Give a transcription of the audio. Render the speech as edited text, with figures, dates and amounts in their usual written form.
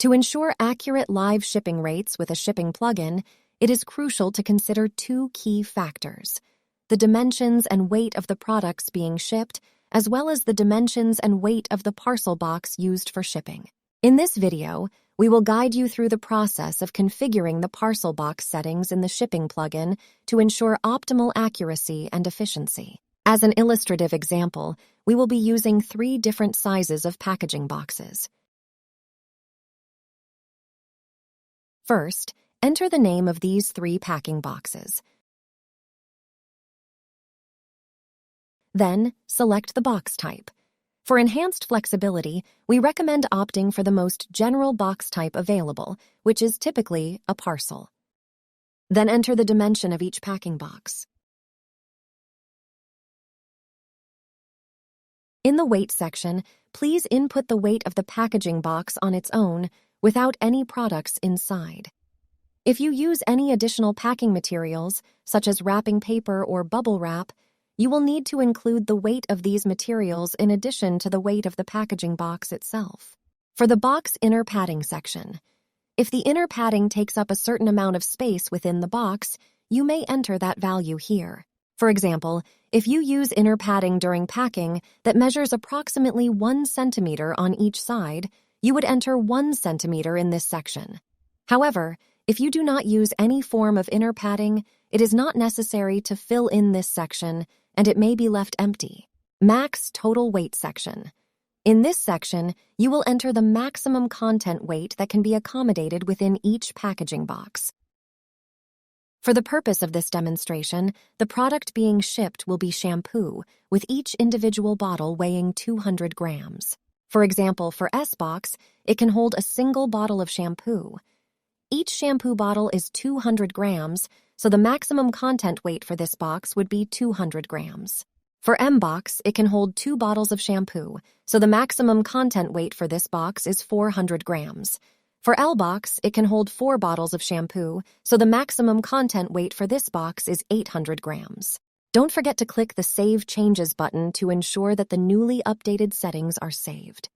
To ensure accurate live shipping rates with a shipping plugin, it is crucial to consider two key factors: the dimensions and weight of the products being shipped, as well as the dimensions and weight of the parcel box used for shipping. In this video, we will guide you through the process of configuring the parcel box settings in the shipping plugin to ensure optimal accuracy and efficiency. As an illustrative example, we will be using 3 different sizes of packaging boxes. First, enter the name of these 3 packing boxes. Then, select the box type. For enhanced flexibility, we recommend opting for the most general box type available, which is typically a parcel. Then enter the dimension of each packing box. In the weight section, please input the weight of the packaging box on its own without any products inside. If you use any additional packing materials, such as wrapping paper or bubble wrap, you will need to include the weight of these materials in addition to the weight of the packaging box itself. For the box inner padding section, if the inner padding takes up a certain amount of space within the box, you may enter that value here. For example, if you use inner padding during packing that measures approximately 1 centimeter on each side, you would enter 1 centimeter in this section. However, if you do not use any form of inner padding, it is not necessary to fill in this section, and it may be left empty. Max total weight section. In this section, you will enter the maximum content weight that can be accommodated within each packaging box. For the purpose of this demonstration, the product being shipped will be shampoo, with each individual bottle weighing 200 grams. For example, for S-Box, it can hold a single bottle of shampoo. Each shampoo bottle is 200 grams, so the maximum content weight for this box would be 200 grams. For M-Box, it can hold 2 bottles of shampoo, so the maximum content weight for this box is 400 grams. For L-Box, it can hold 4 bottles of shampoo, so the maximum content weight for this box is 800 grams. Don't forget to click the Save Changes button to ensure that the newly updated settings are saved.